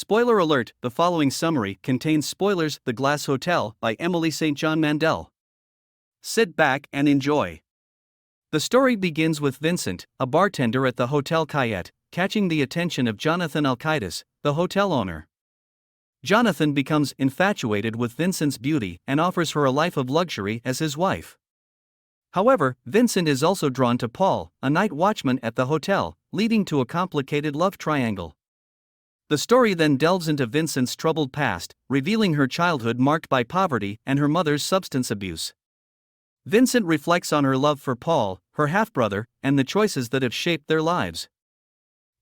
Spoiler alert, the following summary contains spoilers. The Glass Hotel by Emily St. John Mandel. Sit back and enjoy. The story begins with Vincent, a bartender at the Hotel Cayette, catching the attention of Jonathan Alcides, the hotel owner. Jonathan becomes infatuated with Vincent's beauty and offers her a life of luxury as his wife. However, Vincent is also drawn to Paul, a night watchman at the hotel, leading to a complicated love triangle. The story then delves into Vincent's troubled past, revealing her childhood marked by poverty and her mother's substance abuse. Vincent reflects on her love for Paul, her half-brother, and the choices that have shaped their lives.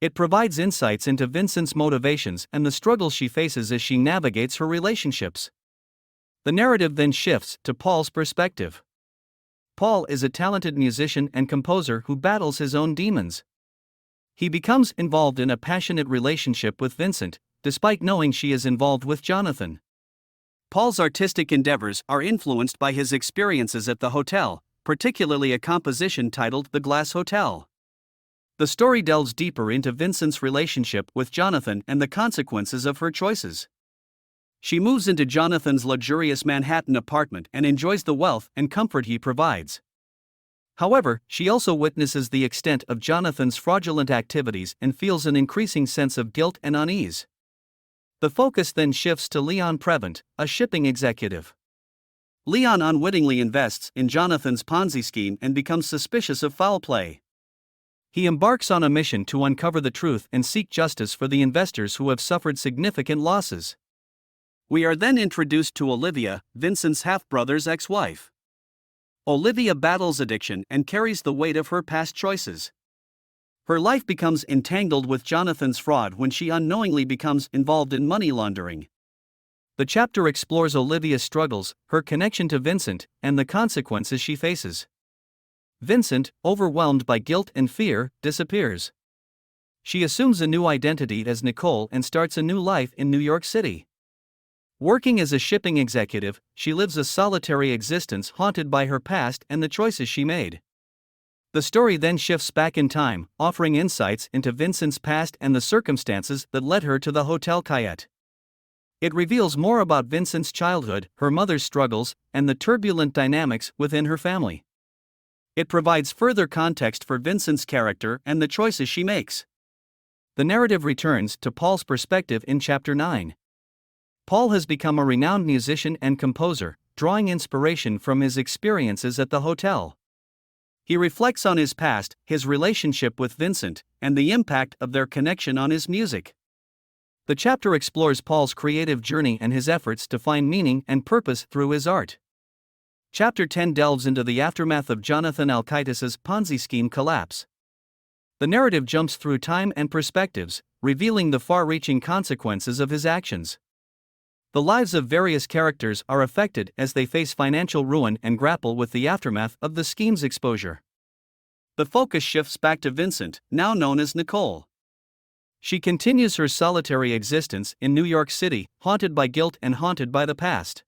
It provides insights into Vincent's motivations and the struggles she faces as she navigates her relationships. The narrative then shifts to Paul's perspective. Paul is a talented musician and composer who battles his own demons. He becomes involved in a passionate relationship with Vincent, despite knowing she is involved with Jonathan. Paul's artistic endeavors are influenced by his experiences at the hotel, particularly a composition titled The Glass Hotel. The story delves deeper into Vincent's relationship with Jonathan and the consequences of her choices. She moves into Jonathan's luxurious Manhattan apartment and enjoys the wealth and comfort he provides. However, she also witnesses the extent of Jonathan's fraudulent activities and feels an increasing sense of guilt and unease. The focus then shifts to Leon Prevent, a shipping executive. Leon unwittingly invests in Jonathan's Ponzi scheme and becomes suspicious of foul play. He embarks on a mission to uncover the truth and seek justice for the investors who have suffered significant losses. We are then introduced to Olivia, Vincent's half-brother's ex-wife. Olivia battles addiction and carries the weight of her past choices. Her life becomes entangled with Jonathan's fraud when she unknowingly becomes involved in money laundering. The chapter explores Olivia's struggles, her connection to Vincent, and the consequences she faces. Vincent, overwhelmed by guilt and fear, disappears. She assumes a new identity as Nicole and starts a new life in New York City. Working as a shipping executive, she lives a solitary existence haunted by her past and the choices she made. The story then shifts back in time, offering insights into Vincent's past and the circumstances that led her to the Hotel Cayette. It reveals more about Vincent's childhood, her mother's struggles, and the turbulent dynamics within her family. It provides further context for Vincent's character and the choices she makes. The narrative returns to Paul's perspective in Chapter 9. Paul has become a renowned musician and composer, drawing inspiration from his experiences at the hotel. He reflects on his past, his relationship with Vincent, and the impact of their connection on his music. The chapter explores Paul's creative journey and his efforts to find meaning and purpose through his art. Chapter 10 delves into the aftermath of Jonathan Alcides's Ponzi scheme collapse. The narrative jumps through time and perspectives, revealing the far-reaching consequences of his actions. The lives of various characters are affected as they face financial ruin and grapple with the aftermath of the scheme's exposure. The focus shifts back to Vincent, now known as Nicole. She continues her solitary existence in New York City, haunted by guilt and haunted by the past.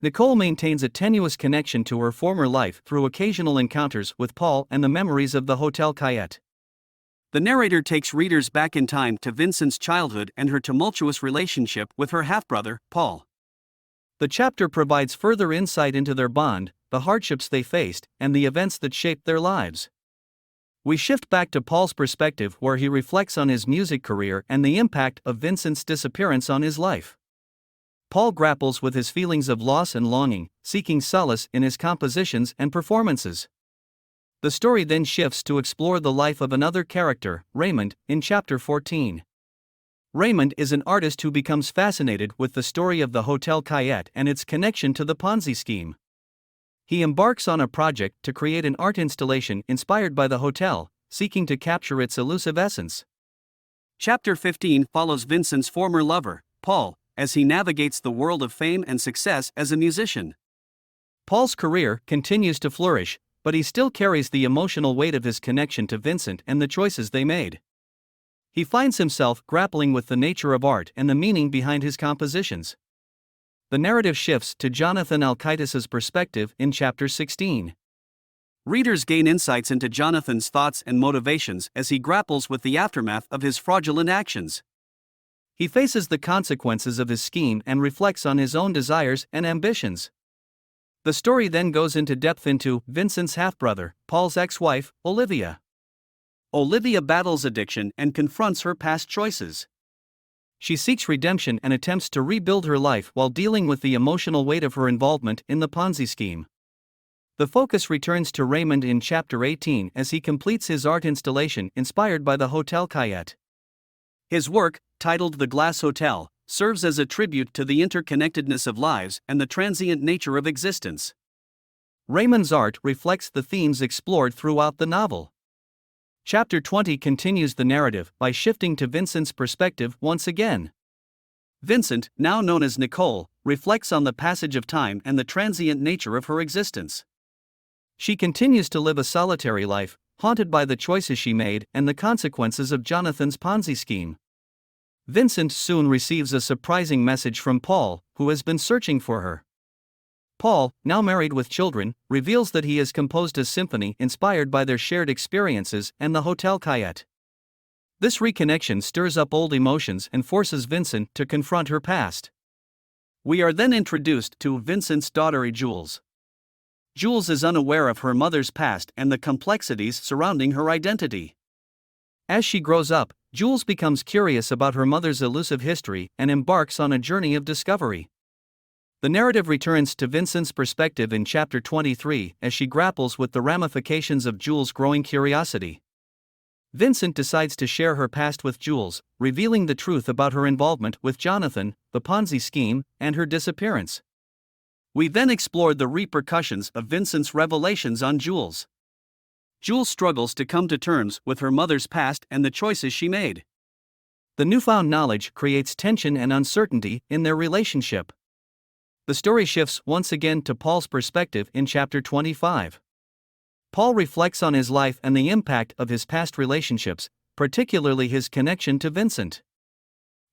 Nicole maintains a tenuous connection to her former life through occasional encounters with Paul and the memories of the Hotel Cayette. The narrator takes readers back in time to Vincent's childhood and her tumultuous relationship with her half-brother, Paul. The chapter provides further insight into their bond, the hardships they faced, and the events that shaped their lives. We shift back to Paul's perspective where he reflects on his music career and the impact of Vincent's disappearance on his life. Paul grapples with his feelings of loss and longing, seeking solace in his compositions and performances. The story then shifts to explore the life of another character, Raymond, in Chapter 14. Raymond is an artist who becomes fascinated with the story of the Hotel Cayette and its connection to the Ponzi scheme. He embarks on a project to create an art installation inspired by the hotel, seeking to capture its elusive essence. Chapter 15 follows Vincent's former lover, Paul, as he navigates the world of fame and success as a musician. Paul's career continues to flourish, but he still carries the emotional weight of his connection to Vincent and the choices they made. He finds himself grappling with the nature of art and the meaning behind his compositions. The narrative shifts to Jonathan Alcides's perspective in Chapter 16. Readers gain insights into Jonathan's thoughts and motivations as he grapples with the aftermath of his fraudulent actions. He faces the consequences of his scheme and reflects on his own desires and ambitions. The story then goes into depth into Vincent's half-brother, Paul's ex-wife, Olivia. Olivia battles addiction and confronts her past choices. She seeks redemption and attempts to rebuild her life while dealing with the emotional weight of her involvement in the Ponzi scheme. The focus returns to Raymond in Chapter 18 as he completes his art installation inspired by the Hotel Cayette. His work, titled The Glass Hotel, serves as a tribute to the interconnectedness of lives and the transient nature of existence. Raymond's art reflects the themes explored throughout the novel. Chapter 20 continues the narrative by shifting to Vincent's perspective once again. Vincent, now known as Nicole, reflects on the passage of time and the transient nature of her existence. She continues to live a solitary life, haunted by the choices she made and the consequences of Jonathan's Ponzi scheme. Vincent soon receives a surprising message from Paul, who has been searching for her. Paul, now married with children, reveals that he has composed a symphony inspired by their shared experiences and the Hotel Cayette. This reconnection stirs up old emotions and forces Vincent to confront her past. We are then introduced to Vincent's daughter Jules. Jules is unaware of her mother's past and the complexities surrounding her identity. As she grows up, Jules becomes curious about her mother's elusive history and embarks on a journey of discovery. The narrative returns to Vincent's perspective in Chapter 23 as she grapples with the ramifications of Jules' growing curiosity. Vincent decides to share her past with Jules, revealing the truth about her involvement with Jonathan, the Ponzi scheme, and her disappearance. We then explored the repercussions of Vincent's revelations on Jules. Jules struggles to come to terms with her mother's past and the choices she made. The newfound knowledge creates tension and uncertainty in their relationship. The story shifts once again to Paul's perspective in Chapter 25. Paul reflects on his life and the impact of his past relationships, particularly his connection to Vincent.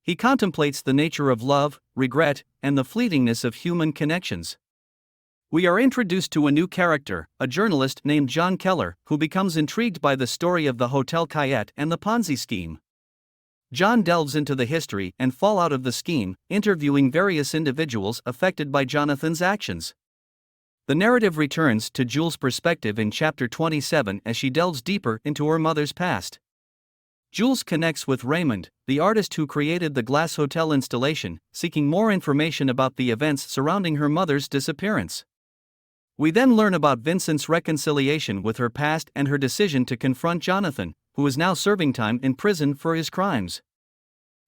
He contemplates the nature of love, regret, and the fleetingness of human connections. We are introduced to a new character, a journalist named John Keller, who becomes intrigued by the story of the Hotel Cayette and the Ponzi scheme. John delves into the history and fallout of the scheme, interviewing various individuals affected by Jonathan's actions. The narrative returns to Jules' perspective in Chapter 27 as she delves deeper into her mother's past. Jules connects with Raymond, the artist who created the Glass Hotel installation, seeking more information about the events surrounding her mother's disappearance. We then learn about Vincent's reconciliation with her past and her decision to confront Jonathan, who is now serving time in prison for his crimes.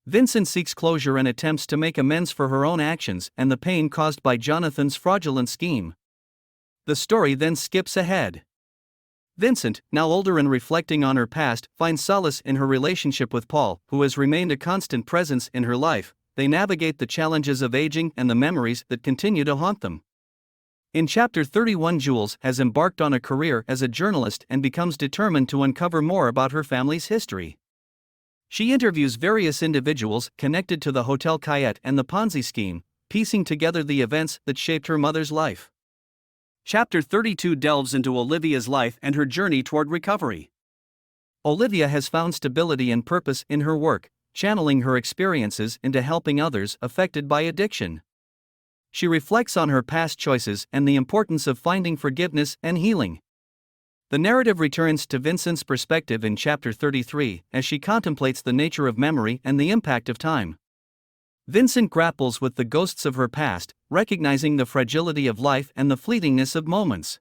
Vincent seeks closure and attempts to make amends for her own actions and the pain caused by Jonathan's fraudulent scheme. The story then skips ahead. Vincent, now older and reflecting on her past, finds solace in her relationship with Paul, who has remained a constant presence in her life. They navigate the challenges of aging and the memories that continue to haunt them. In Chapter 31, Jules has embarked on a career as a journalist and becomes determined to uncover more about her family's history. She interviews various individuals connected to the Hotel Cayette and the Ponzi scheme, piecing together the events that shaped her mother's life. Chapter 32 delves into Olivia's life and her journey toward recovery. Olivia has found stability and purpose in her work, channeling her experiences into helping others affected by addiction. She reflects on her past choices and the importance of finding forgiveness and healing. The narrative returns to Vincent's perspective in Chapter 33 as she contemplates the nature of memory and the impact of time. Vincent grapples with the ghosts of her past, recognizing the fragility of life and the fleetingness of moments.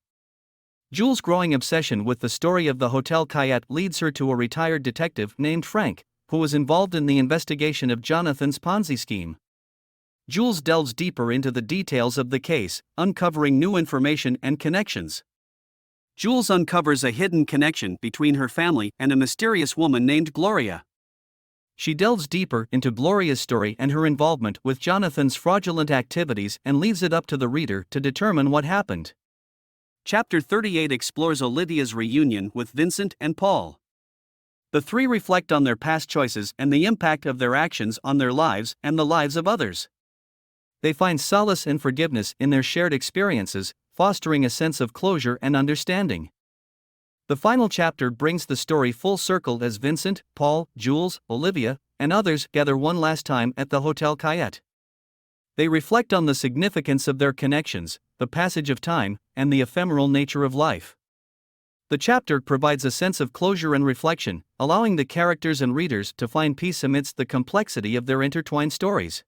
Jules' growing obsession with the story of the Hotel Cayette leads her to a retired detective named Frank, who was involved in the investigation of Jonathan's Ponzi scheme. Jules delves deeper into the details of the case, uncovering new information and connections. Jules uncovers a hidden connection between her family and a mysterious woman named Gloria. She delves deeper into Gloria's story and her involvement with Jonathan's fraudulent activities and leaves it up to the reader to determine what happened. Chapter 38 explores Olivia's reunion with Vincent and Paul. The three reflect on their past choices and the impact of their actions on their lives and the lives of others. They find solace and forgiveness in their shared experiences, fostering a sense of closure and understanding. The final chapter brings the story full circle as Vincent, Paul, Jules, Olivia, and others gather one last time at the Hotel Cayette. They reflect on the significance of their connections, the passage of time, and the ephemeral nature of life. The chapter provides a sense of closure and reflection, allowing the characters and readers to find peace amidst the complexity of their intertwined stories.